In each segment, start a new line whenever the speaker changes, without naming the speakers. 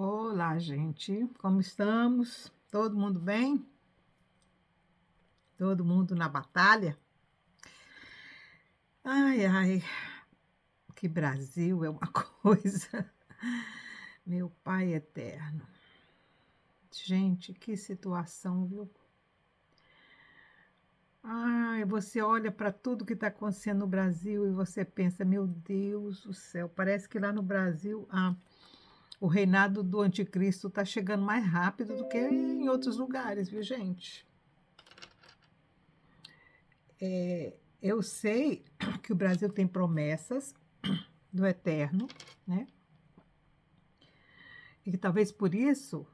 Olá, gente. Como estamos? Todo mundo bem? Todo mundo na batalha? Ai, ai, que Brasil é uma coisa. Meu Pai eterno. Gente, que situação, viu? Ai, você olha para tudo que está acontecendo no Brasil e você pensa, meu Deus do céu, parece que lá no Brasil o reinado do anticristo está chegando mais rápido do que em outros lugares, viu, gente? Eu sei que o Brasil tem promessas do eterno, né? E que talvez por isso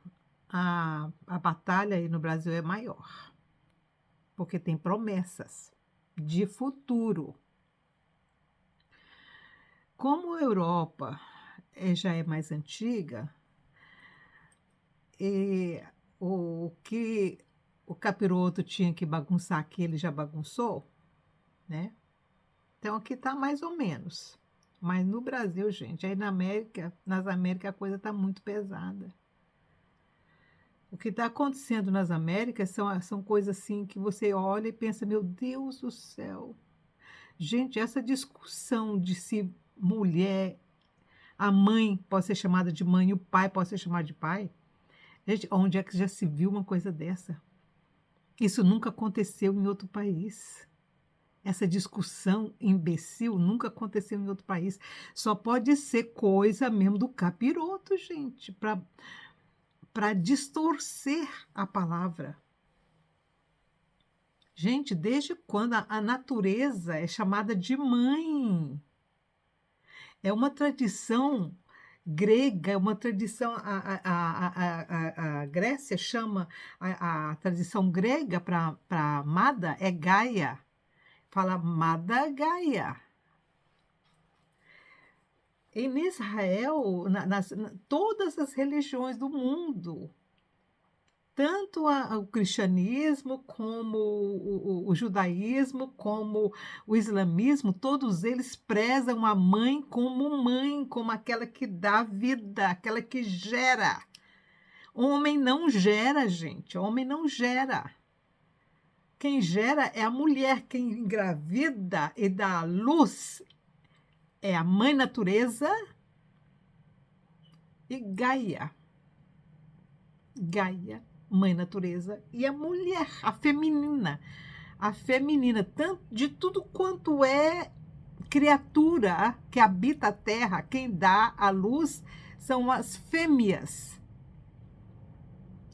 a batalha aí no Brasil é maior, porque tem promessas de futuro. Como a Europa já é mais antiga, e o que o capiroto tinha que bagunçar aqui, ele já bagunçou, né? Então aqui está mais ou menos. Mas no Brasil, gente, aí nas Américas a coisa está muito pesada. O que está acontecendo nas Américas são coisas assim que você olha e pensa, meu Deus do céu. Gente, essa discussão de se mulher, a mãe pode ser chamada de mãe e o pai pode ser chamado de pai. Gente, onde é que já se viu uma coisa dessa? Isso nunca aconteceu em outro país. Essa discussão imbecil nunca aconteceu em outro país. Só pode ser coisa mesmo do capiroto, gente, para distorcer a palavra. Gente, desde quando a natureza é chamada de mãe? É uma tradição grega, é uma tradição. A Grécia chama a tradição grega para Amada é Gaia. Fala Amada Gaia. Em Israel, todas as religiões do mundo, tanto o cristianismo, como o judaísmo, como o islamismo, todos eles prezam a mãe, como aquela que dá vida, aquela que gera. Homem não gera, gente, homem não gera. Quem gera é a mulher, quem engravida e dá à luz é a mãe natureza e Gaia. Gaia, mãe natureza, e a mulher, a feminina, tanto de tudo quanto é criatura que habita a terra, quem dá a luz são as fêmeas.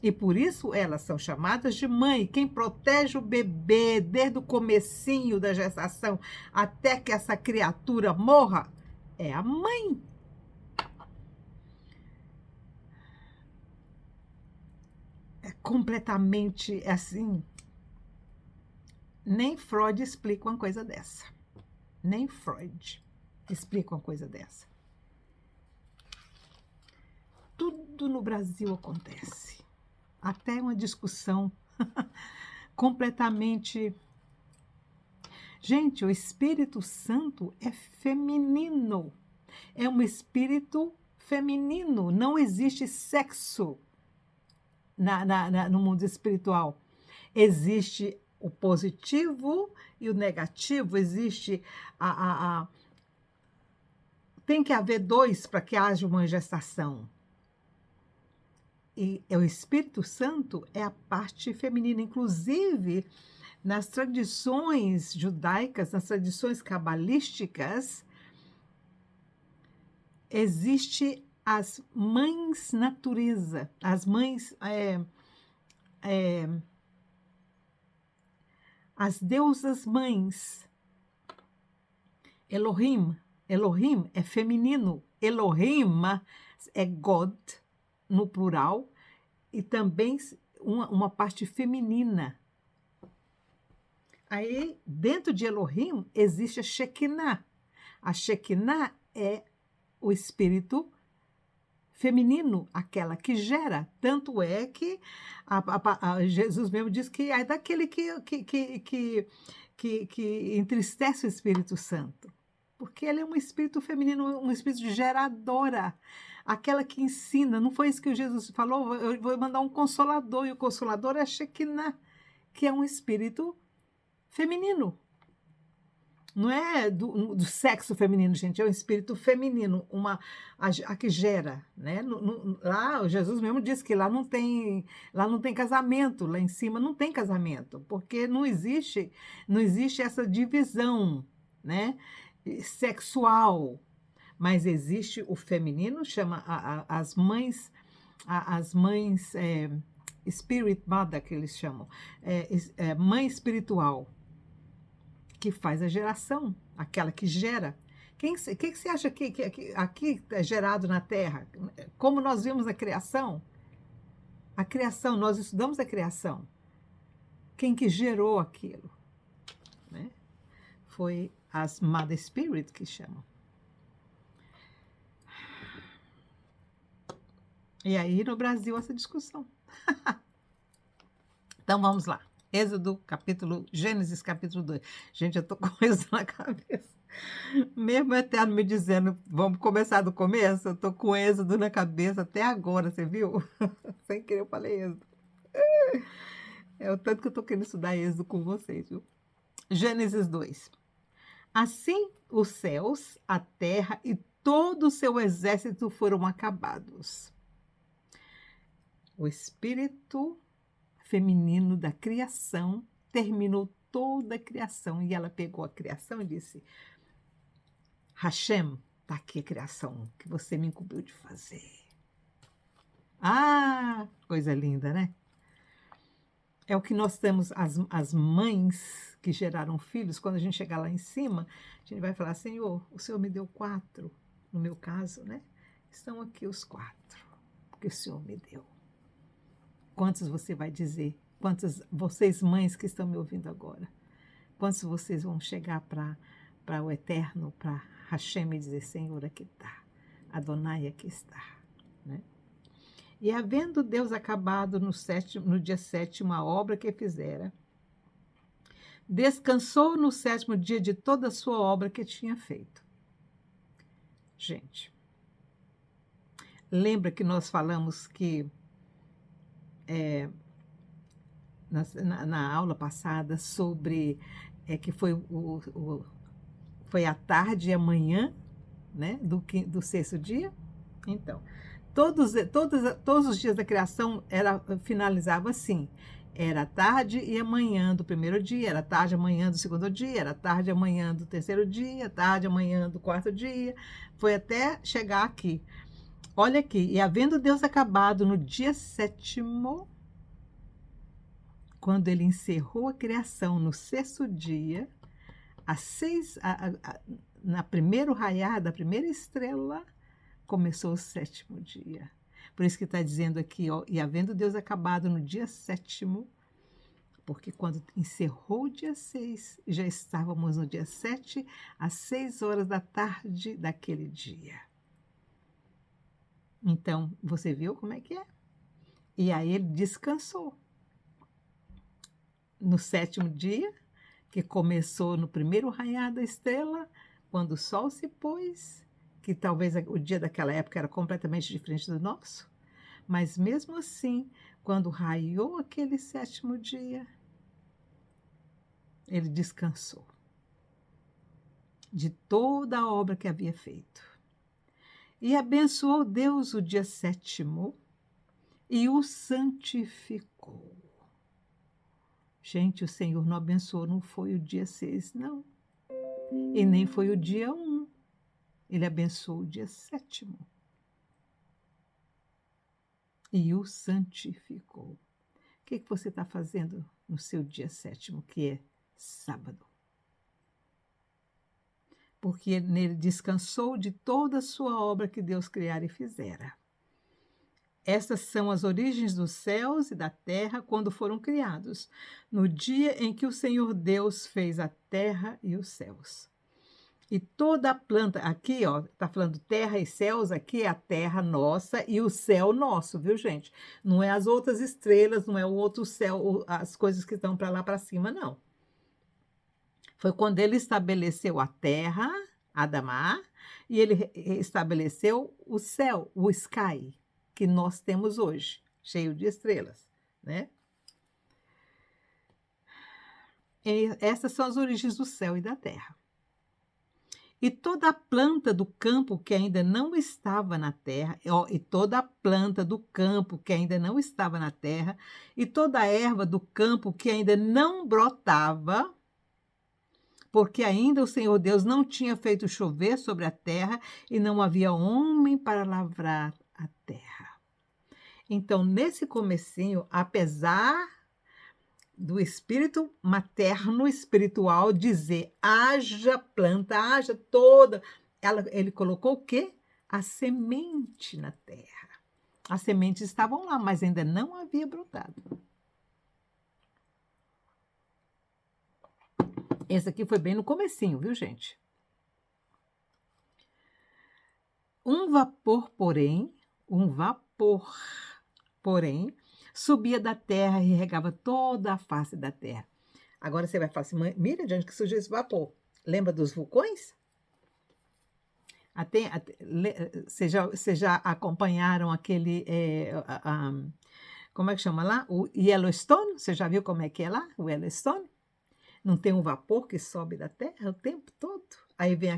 E por isso elas são chamadas de mãe. Quem protege o bebê desde o comecinho da gestação até que essa criatura morra é a mãe. É completamente assim. Nem Freud explica uma coisa dessa. Nem Freud explica uma coisa dessa. Tudo no Brasil acontece. Até uma discussão completamente. Gente, o Espírito Santo é feminino. É um espírito feminino. Não existe sexo no mundo espiritual. Existe o positivo e o negativo. Existe tem que haver dois para que haja uma gestação. E o Espírito Santo é a parte feminina, inclusive nas tradições judaicas, nas tradições cabalísticas, existe as mães natureza, as mães, as deusas mães. Elohim é feminino, Elohim é God, no plural, e também uma parte feminina. Aí, dentro de Elohim, existe a Shekinah. A Shekinah é o espírito feminino, aquela que gera. Tanto é que Jesus mesmo diz que é daquele que entristece o Espírito Santo. Porque ele é um espírito feminino, um espírito geradora. aquela que ensina. Não foi isso que Jesus falou? Eu vou mandar um consolador, e o consolador é a Shekinah, que é um espírito feminino. Não é do sexo feminino, gente, é um espírito feminino, a que gera, né? Lá, o Jesus mesmo disse que lá não tem casamento, lá em cima não tem casamento, porque não existe essa divisão, né? Sexual, mas existe o feminino, chama as mães spirit mother, que eles chamam, mãe espiritual, que faz a geração, aquela que gera. O que você acha que aqui é gerado na Terra? Como nós vimos a criação, nós estudamos a criação. Quem que gerou aquilo? Né? Foi as Mother Spirit que chamam. E aí no Brasil essa discussão. Então vamos lá. Gênesis capítulo 2. Gente, eu estou com isso na cabeça. Mesmo o Eterno me dizendo, vamos começar do começo, eu estou com Êxodo na cabeça até agora, você viu? Sem querer eu falei Êxodo. É o tanto que eu estou querendo estudar Êxodo com vocês, viu? Gênesis 2. Assim os céus, a terra e todo o seu exército foram acabados. O espírito feminino da criação terminou toda a criação. E ela pegou a criação e disse: Hashem, está aqui a criação que você me incumbiu de fazer. Ah, coisa linda, né? É o que nós temos, as mães que geraram filhos, quando a gente chegar lá em cima, a gente vai falar: Senhor, o Senhor me deu 4, no meu caso, né? Estão aqui os 4 que o Senhor me deu. Quantos você vai dizer? Quantas vocês mães que estão me ouvindo agora? Quantos vocês vão chegar para o Eterno, para Hashem, e dizer: Senhor, aqui está, Adonai aqui está, né? E havendo Deus acabado no dia 7º a obra que fizera, descansou no 7º dia de toda a sua obra que tinha feito. Gente, lembra que nós falamos que na aula passada sobre que foi a tarde e a manhã, né, do 6º dia? Então, todos os dias da criação finalizava assim: era a tarde e a manhã do primeiro dia, era a tarde e a manhã do segundo dia, era a tarde e a manhã do terceiro dia, tarde e a manhã do 4º dia, foi até chegar aqui. Olha aqui: e havendo Deus acabado no dia 7º, quando ele encerrou a criação no 6º dia, na primeiro raiar da primeira estrela, começou o 7º dia. Por isso que está dizendo aqui, ó, e havendo Deus acabado no dia 7º, porque quando encerrou o dia 6, já estávamos no dia 7, às 6 horas da tarde daquele dia. Então, você viu como é que é? E aí ele descansou. No 7º dia, que começou no primeiro raiar da estrela, quando o sol se pôs, que talvez o dia daquela época era completamente diferente do nosso, mas mesmo assim, quando raiou aquele 7º dia, ele descansou de toda a obra que havia feito. E abençoou Deus o dia 7º e o santificou. Gente, o Senhor não abençoou, não foi o dia 6, não. E nem foi o dia 1. Ele abençoou o dia 7º. E o santificou. O que você está fazendo no seu dia 7º, que é sábado? Porque nele descansou de toda a sua obra que Deus criara e fizera. Estas são as origens dos céus e da terra quando foram criados, no dia em que o Senhor Deus fez a terra e os céus. E toda a planta, aqui ó, está falando terra e céus, aqui é a terra nossa e o céu nosso, viu, gente? Não é as outras estrelas, não é o outro céu, as coisas que estão para lá para cima, não. Foi quando ele estabeleceu a terra, Adamá, e ele estabeleceu o céu, o sky, que nós temos hoje, cheio de estrelas, né? E essas são as origens do céu e da terra. E toda a planta do campo que ainda não estava na terra, ó, e toda a planta do campo que ainda não estava na terra, e toda a erva do campo que ainda não brotava, porque ainda o Senhor Deus não tinha feito chover sobre a terra e não havia homem para lavrar a terra. Então, nesse comecinho, apesar do espírito materno espiritual dizer: haja planta, haja toda. Ele colocou o quê? A semente na terra. As sementes estavam lá, mas ainda não havia brotado. Esse aqui foi bem no comecinho, viu, gente? Um vapor, porém, subia da terra e regava toda a face da terra. Agora você vai falar assim: Mira, de onde que surgiu esse vapor? Lembra dos vulcões? Vocês já acompanharam aquele, como é que chama lá? O Yellowstone? Você já viu como é que é lá, o Yellowstone? Não tem um vapor que sobe da terra o tempo todo? Aí vem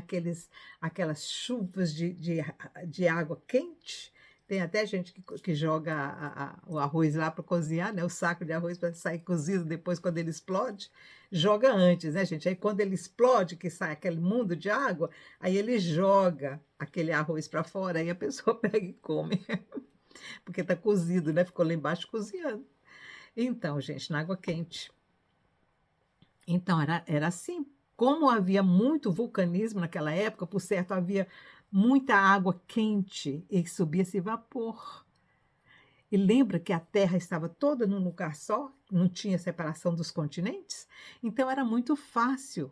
aquelas chuvas de água quente. Tem até gente que joga o arroz lá para cozinhar, né? O saco de arroz para sair cozido depois, quando ele explode. Joga antes, né, gente? Aí quando ele explode, que sai aquele mundo de água, aí ele joga aquele arroz para fora, aí a pessoa pega e come. Porque está cozido, né? Ficou lá embaixo cozinhando. Então, gente, na água quente. Então, era assim. Como havia muito vulcanismo naquela época, por certo, havia muita água quente e subia esse vapor. E lembra que a Terra estava toda num lugar só, não tinha separação dos continentes? Então, era muito fácil,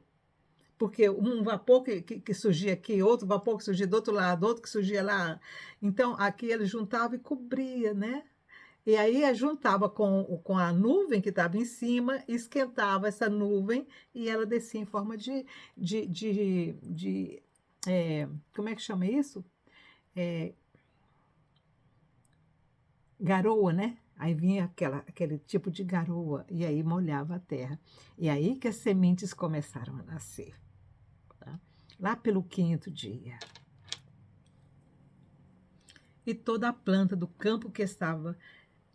porque um vapor que surgia aqui, outro vapor que surgia do outro lado, outro que surgia lá. Então, aqui ele juntava e cobria, né? E aí juntava com a nuvem que estava em cima, esquentava essa nuvem e ela descia em forma de como é que chama isso? É, garoa, né? Aí vinha aquele tipo de garoa e aí molhava a terra. E aí que as sementes começaram a nascer, tá? Lá pelo quinto dia. E toda a planta do campo que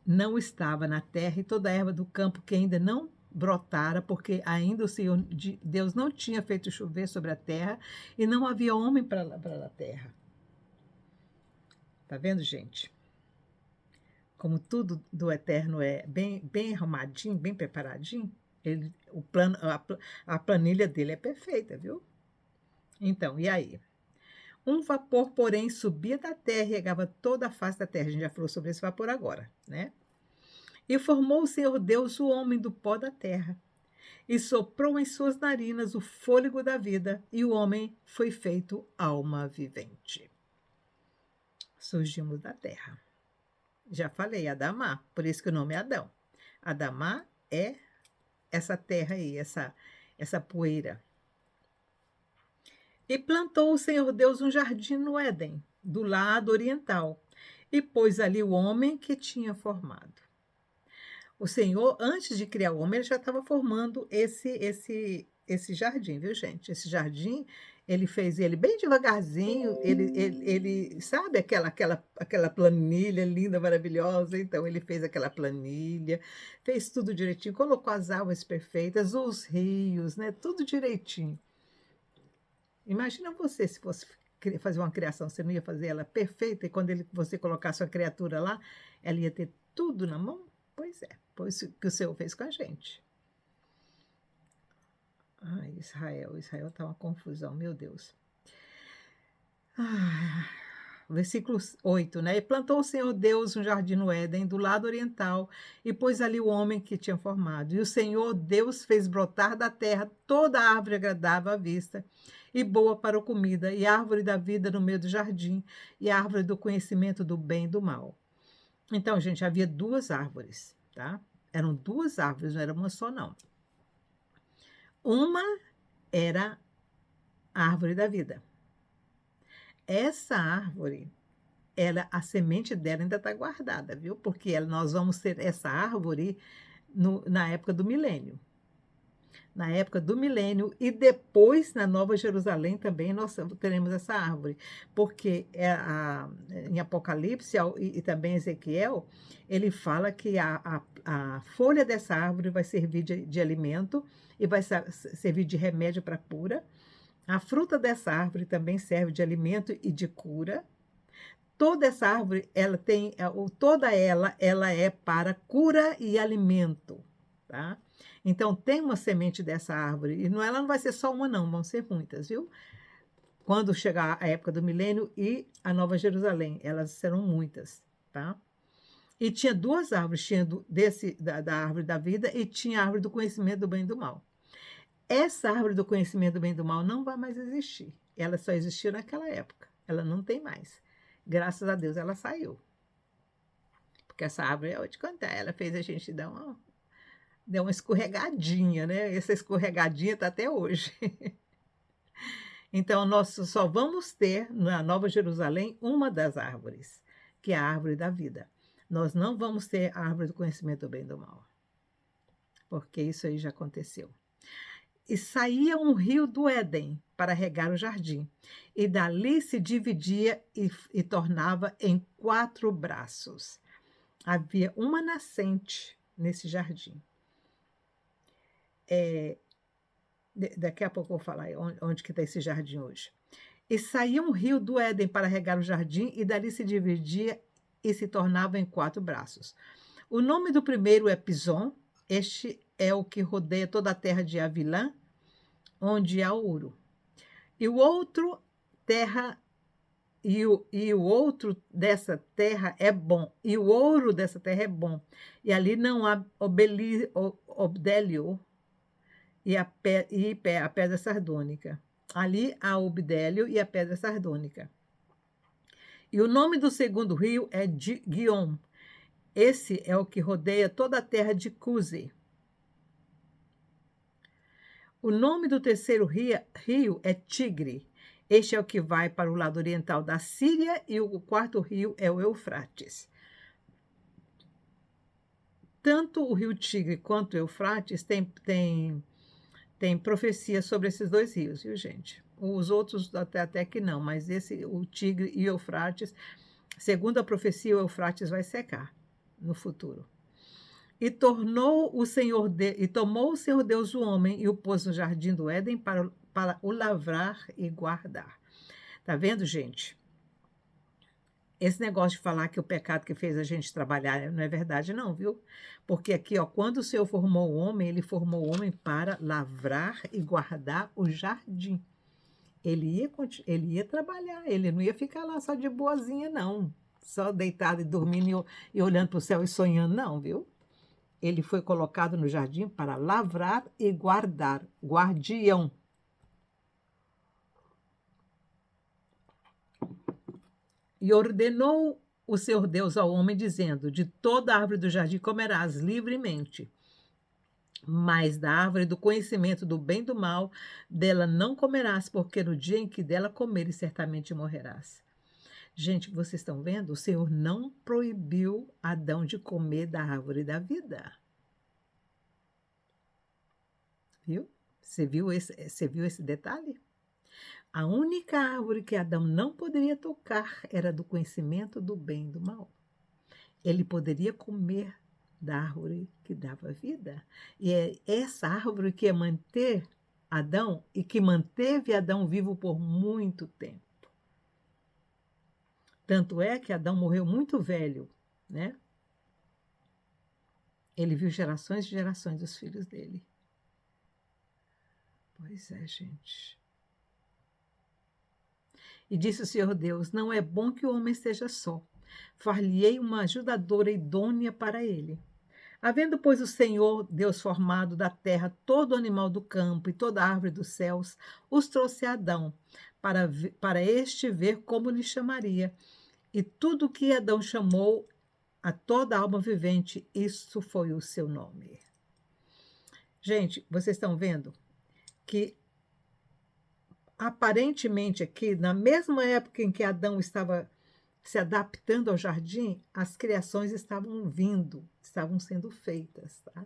não estava na terra, e toda a erva do campo que ainda não brotara, porque ainda o Senhor Deus não tinha feito chover sobre a terra, e não havia homem para a terra. Tá vendo, gente? Como tudo do Eterno é bem arrumadinho, bem preparadinho, a planilha dele é perfeita, viu? Então, e aí? Um vapor, porém, subia da terra e regava toda a face da terra. A gente já falou sobre esse vapor agora, né? E formou o Senhor Deus o homem do pó da terra, e soprou em suas narinas o fôlego da vida, e o homem foi feito alma vivente. Surgimos da terra. Já falei, Adamá, por isso que o nome é Adão. Adamá é essa terra aí, essa poeira. E plantou o Senhor Deus um jardim no Éden, do lado oriental, e pôs ali o homem que tinha formado. O Senhor, antes de criar o homem, ele já estava formando esse jardim, viu, gente? Esse jardim, ele fez ele bem devagarzinho, ele sabe aquela planilha linda, maravilhosa? Então, ele fez aquela planilha, fez tudo direitinho, colocou as árvores perfeitas, os rios, né? Tudo direitinho. Imagina você, se fosse fazer uma criação, você não ia fazer ela perfeita, e quando você colocasse a criatura lá, ela ia ter tudo na mão? Pois é, foi isso que o Senhor fez com a gente. Ai, Israel está uma confusão, meu Deus. Versículo 8, né? E plantou o Senhor Deus um jardim no Éden, do lado oriental, e pôs ali o homem que tinha formado. E o Senhor Deus fez brotar da terra toda a árvore agradável à vista e boa para a comida, e a árvore da vida no meio do jardim, e a árvore do conhecimento do bem e do mal. Então, gente, havia duas árvores, tá? Eram duas árvores, não era uma só, não. Uma era a árvore da vida, essa árvore, a semente dela ainda está guardada, viu? Porque nós vamos ter essa árvore na época do milênio. Na época do milênio e depois na Nova Jerusalém também nós teremos essa árvore, porque em Apocalipse e também Ezequiel, ele fala que a folha dessa árvore vai servir de alimento e vai servir de remédio para cura. A fruta dessa árvore também serve de alimento e de cura. Toda essa árvore, ela é para cura e alimento, tá? Então, tem uma semente dessa árvore, e ela não vai ser só uma não, vão ser muitas, viu? Quando chegar a época do milênio e a Nova Jerusalém, elas serão muitas, tá? E tinha duas árvores, tinha da árvore da vida e tinha a árvore do conhecimento do bem e do mal. Essa árvore do conhecimento do bem e do mal não vai mais existir. Ela só existiu naquela época, ela não tem mais. Graças a Deus ela saiu. Porque essa árvore, eu vou te contar, ela fez a gente deu uma escorregadinha, né? Essa escorregadinha está até hoje. Então, nós só vamos ter na Nova Jerusalém uma das árvores, que é a árvore da vida. Nós não vamos ter a árvore do conhecimento do bem e do mal, porque isso aí já aconteceu. E saía um rio do Éden para regar o jardim, e dali se dividia e tornava em 4 braços. Havia uma nascente nesse jardim. Daqui a pouco eu vou falar onde que está esse jardim hoje. E saía um rio do Éden para regar o jardim, e dali se dividia e se tornava em 4 braços. O nome do primeiro é Pison, este é o que rodeia toda a terra de Avilã, onde há ouro. E o outro outro dessa terra é bom, e o ouro dessa terra é bom. E ali não há obdélio e a pedra sardônica. Ali há o obdélio e a pedra sardônica. E o nome do segundo rio é Guion. Esse é o que rodeia toda a terra de Cuze. O nome do terceiro rio é Tigre. Este é o que vai para o lado oriental da Síria, e o quarto rio é o Eufrates. Tanto o rio Tigre quanto o Eufrates tem profecia sobre esses 2 rios, viu, gente? Os outros até que não, mas o Tigre e o Eufrates, segundo a profecia, o Eufrates vai secar no futuro. E tomou o Senhor Deus o homem e o pôs no jardim do Éden para o lavrar e guardar. Tá vendo, gente? Esse negócio de falar que o pecado que fez a gente trabalhar não é verdade não, viu? Porque aqui, ó, quando o Senhor formou o homem, ele formou o homem para lavrar e guardar o jardim. Ele ia trabalhar, ele não ia ficar lá só de boazinha, não. Só deitado e dormindo e olhando para o céu e sonhando, não, viu? Ele foi colocado no jardim para lavrar e guardar, guardião. E ordenou o Senhor Deus ao homem, dizendo: de toda árvore do jardim comerás livremente, mas da árvore do conhecimento do bem e do mal, dela não comerás, porque no dia em que dela comeres, certamente morrerás. Gente, vocês estão vendo? O Senhor não proibiu Adão de comer da árvore da vida. Viu? Você viu esse detalhe? A única árvore que Adão não poderia tocar era do conhecimento do bem e do mal. Ele poderia comer da árvore que dava vida. E é essa árvore que ia manter Adão e que manteve Adão vivo por muito tempo. Tanto é que Adão morreu muito velho, né? Ele viu gerações e gerações dos filhos dele. Pois é, gente. E disse o Senhor Deus: não é bom que o homem esteja só. Far-lhe-ei uma ajudadora idônea para ele. Havendo, pois, o Senhor Deus formado da terra todo animal do campo e toda árvore dos céus, os trouxe a Adão, para este ver como lhe chamaria. E tudo que Adão chamou a toda alma vivente, isso foi o seu nome. Gente, vocês estão vendo que aparentemente aqui, na mesma época em que Adão estava se adaptando ao jardim, as criações estavam vindo, estavam sendo feitas, tá.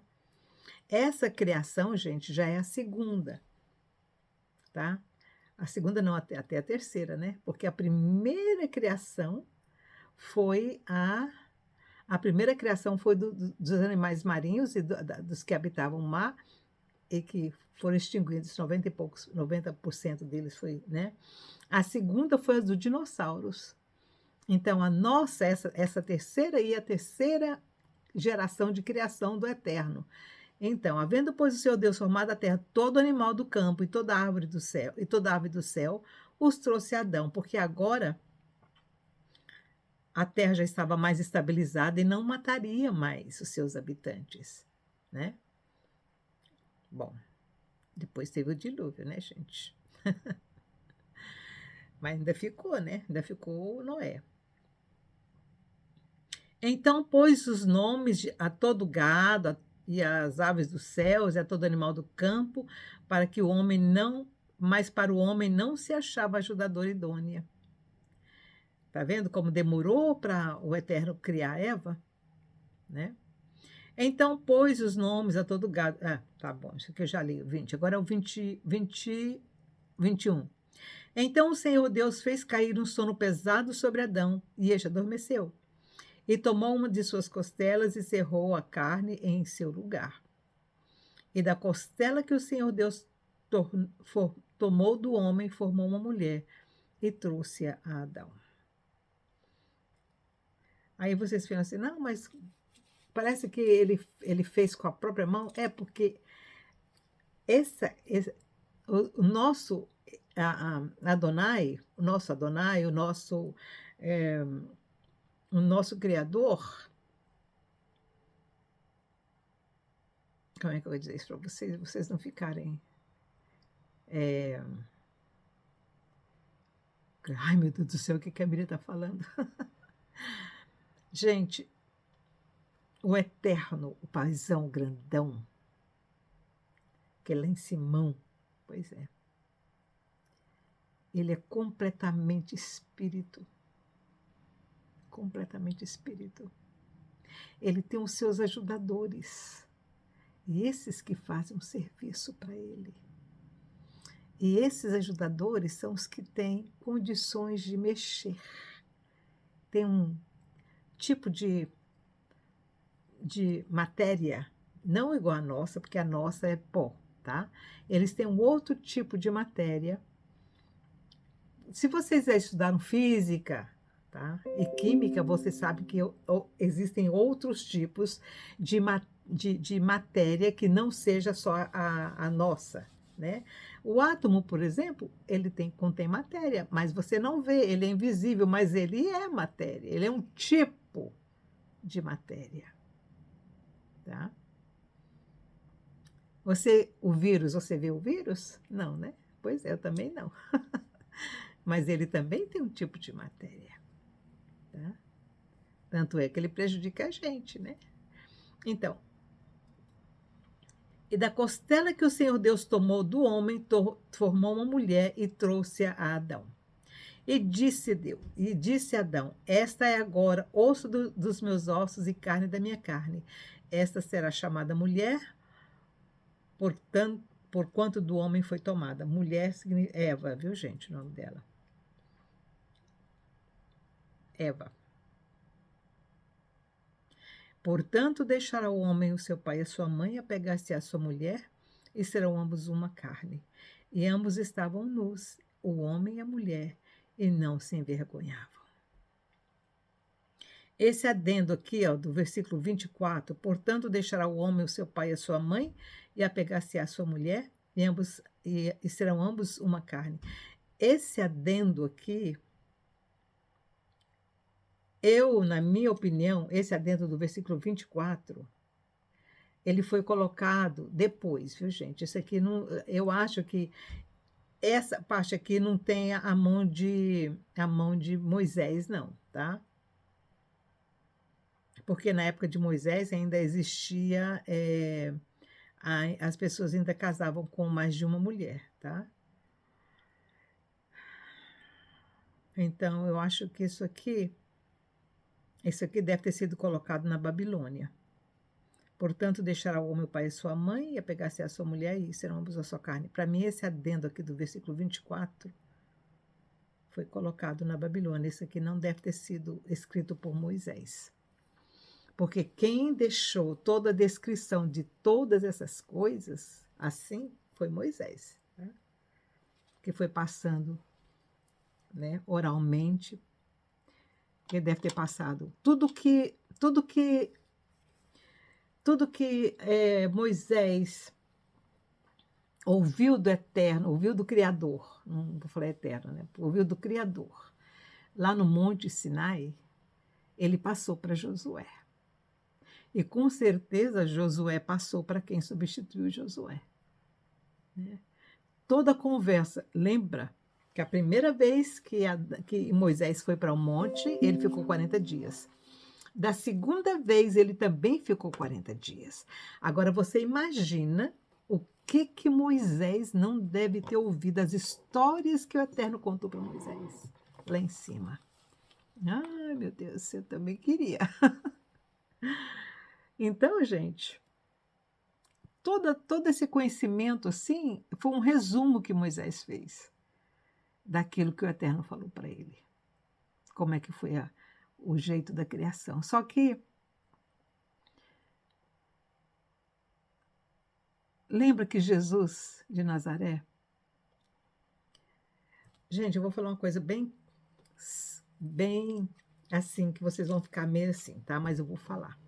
Essa criação, gente, já é a segunda, tá. A segunda não, até a terceira, né, porque a primeira criação foi a primeira criação foi dos animais marinhos e dos que habitavam o mar, e que foram extinguidos, 90 e poucos, 90% deles foi, né. A segunda foi a dos dinossauros. Então a nossa, essa terceira aí é a terceira geração de criação do eterno. Então, havendo, pois, o Senhor Deus formado a terra, todo animal do campo e toda árvore do céu, e toda ave do céu, os trouxe a Adão, porque agora a terra já estava mais estabilizada e não mataria mais os seus habitantes, né. Bom, depois teve o dilúvio, né, gente. Mas ainda ficou, né, ainda ficou Noé. Então pôs os nomes a todo gado, e às aves dos céus, e a todo animal do campo, para que o homem não mas para o homem não se achava ajudadora idônea. Tá vendo como demorou para o Eterno criar Eva, né. Então pôs os nomes a todo gado, tá bom, isso aqui eu já li o 20, agora é o 21. Então o Senhor Deus fez cair um sono pesado sobre Adão, e este adormeceu. E tomou uma de suas costelas e cerrou a carne em seu lugar. E da costela que o Senhor Deus tomou do homem, formou uma mulher e trouxe-a a Adão. Aí vocês pensam assim, não, mas parece que ele fez com a própria mão. É porque o nosso Adonai, eh, o nosso Criador. Como é que eu vou dizer isso para vocês não ficarem, eh, ai meu Deus do céu, o que que a Bíblia está falando? Gente, o eterno, o paizão grandão, que é lá em Simão, pois é, ele é completamente espírito, completamente espírito. Ele tem os seus ajudadores, e esses que fazem um serviço para ele. E esses ajudadores são os que têm condições de mexer. Tem um tipo de matéria, não igual à nossa, porque a nossa é pó, tá? Eles têm um outro tipo de matéria. Se vocês já estudaram física, tá? E química, você sabe que existem outros tipos de matéria que não seja só a nossa, né? O átomo, por exemplo, contém matéria, mas você não vê, ele é invisível, mas ele é matéria, ele é um tipo de matéria, tá? O vírus, você vê o vírus? Não, né? Pois é, eu também não. Mas ele também tem um tipo de matéria, tá? Tanto é que ele prejudica a gente, né? Então, e da costela que o Senhor Deus tomou do homem, formou uma mulher e trouxe-a a Adão. E disse Adão: esta é agora osso dos meus ossos e carne da minha carne. Esta será chamada mulher, portanto, porquanto do homem foi tomada. Mulher significa Eva, viu, gente, o nome dela? Eva. Portanto, deixará o homem o seu pai e a sua mãe, apegar-se à sua mulher, e serão ambos uma carne. E ambos estavam nus, o homem e a mulher, e não se envergonhavam. Esse adendo aqui, ó, do versículo 24, portanto, deixará o homem o seu pai e a sua mãe, e apegar-se à sua mulher, e serão ambos uma carne. Esse adendo aqui, na minha opinião, esse adendo do versículo 24, ele foi colocado depois, viu, gente? Isso aqui não, eu acho que essa parte aqui não tem a mão de Moisés, não, tá? Porque na época de Moisés ainda existia, as pessoas ainda casavam com mais de uma mulher, tá? Então, eu acho que isso aqui deve ter sido colocado na Babilônia. Portanto, deixará o homem o pai e sua mãe, e apegar-se à sua mulher, e serão ambos a sua carne. Para mim, esse adendo aqui do versículo 24 foi colocado na Babilônia. Isso aqui não deve ter sido escrito por Moisés. Porque quem deixou toda a descrição de todas essas coisas assim foi Moisés, né? Que foi passando, né, oralmente. Ele deve ter passado tudo que Moisés ouviu do Eterno, ouviu do Criador, não vou falar Eterno, né? Ouviu do Criador, lá no Monte Sinai, ele passou para Josué. E com certeza Josué passou para quem substituiu Josué, né? Toda a conversa, lembra que a primeira vez que Moisés foi para o monte, ele ficou 40 dias. Da segunda vez, ele também ficou 40 dias. Agora, você imagina o que Moisés não deve ter ouvido, as histórias que o Eterno contou para Moisés, lá em cima. Ai, meu Deus, eu também queria. Então, gente, todo esse conhecimento, assim, foi um resumo que Moisés fez daquilo que o Eterno falou para ele. Como é que foi o jeito da criação. Só que, lembra que Jesus de Nazaré, gente, eu vou falar uma coisa bem assim, que vocês vão ficar meio assim, tá? Mas eu vou falar.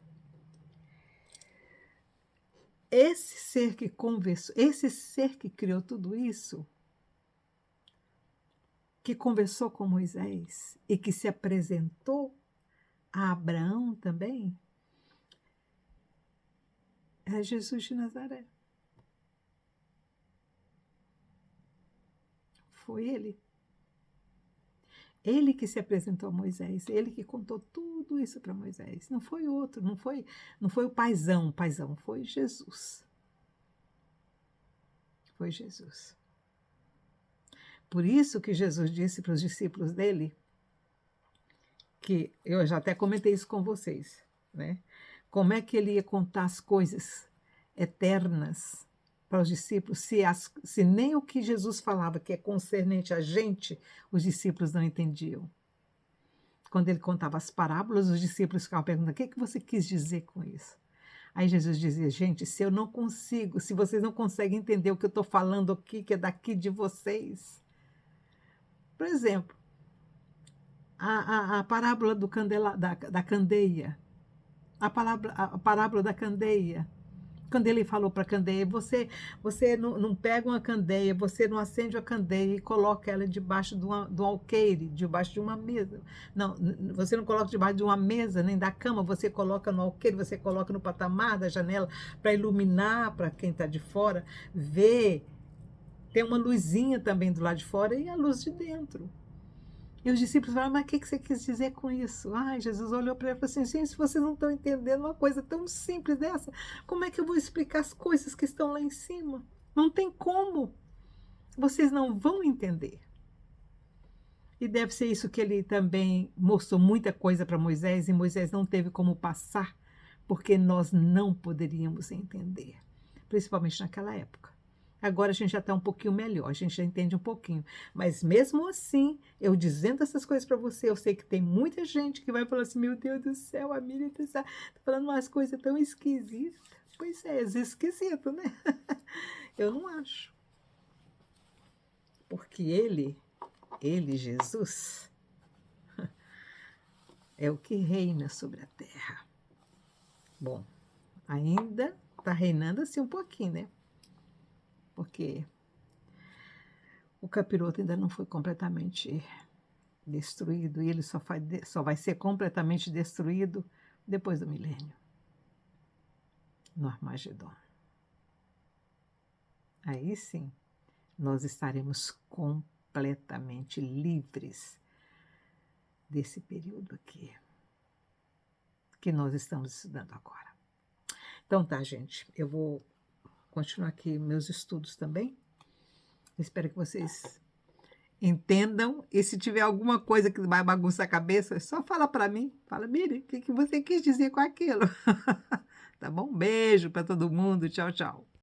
Esse ser que conversou, esse ser que criou tudo isso, que conversou com Moisés e que se apresentou a Abraão também, é Jesus de Nazaré. Foi ele. Ele que se apresentou a Moisés, ele que contou tudo isso para Moisés. Não foi outro, não foi o paizão, foi Jesus. Foi Jesus. Por isso que Jesus disse para os discípulos dele, que eu já até comentei isso com vocês, né? Como é que ele ia contar as coisas eternas para os discípulos, se nem o que Jesus falava, que é concernente a gente, os discípulos não entendiam. Quando ele contava as parábolas, os discípulos ficavam perguntando: o que você quis dizer com isso? Aí Jesus dizia: gente, se eu não consigo, se vocês não conseguem entender o que eu estou falando aqui, que é daqui de vocês. Por exemplo, a parábola da candeia, a parábola da candeia. Quando ele falou para a candeia, você não pega uma candeia, você não acende a candeia e coloca ela debaixo de um alqueire, debaixo de uma mesa. Não, você não coloca debaixo de uma mesa, nem da cama, você coloca no alqueire, você coloca no patamar da janela para iluminar, para quem está de fora ver. Tem uma luzinha também do lado de fora e a luz de dentro. E os discípulos falaram: mas o que você quis dizer com isso? Ai, Jesus olhou para ele e falou assim: gente, se vocês não estão entendendo uma coisa tão simples dessa, como é que eu vou explicar as coisas que estão lá em cima? Não tem como. Vocês não vão entender. E deve ser isso que ele também mostrou muita coisa para Moisés, e Moisés não teve como passar, porque nós não poderíamos entender, principalmente naquela época. Agora a gente já está um pouquinho melhor, a gente já entende um pouquinho. Mas mesmo assim, eu dizendo essas coisas para você, eu sei que tem muita gente que vai falar assim: meu Deus do céu, a Miriam está falando umas coisas tão esquisitas. Pois é, esquisito, né? Eu não acho. Porque ele, Jesus, é o que reina sobre a terra. Bom, ainda está reinando assim um pouquinho, né? Porque o capiroto ainda não foi completamente destruído, e ele só vai ser completamente destruído depois do milênio, no Armagedon. Aí sim, nós estaremos completamente livres desse período aqui, que nós estamos estudando agora. Então tá, gente, eu vou continuar aqui meus estudos também. Eu espero que vocês Entendam, e se tiver alguma coisa que vai bagunçar a cabeça, só fala para mim, fala: "Mire, o que que você quis dizer com aquilo?". Tá bom? Beijo para todo mundo, tchau, tchau.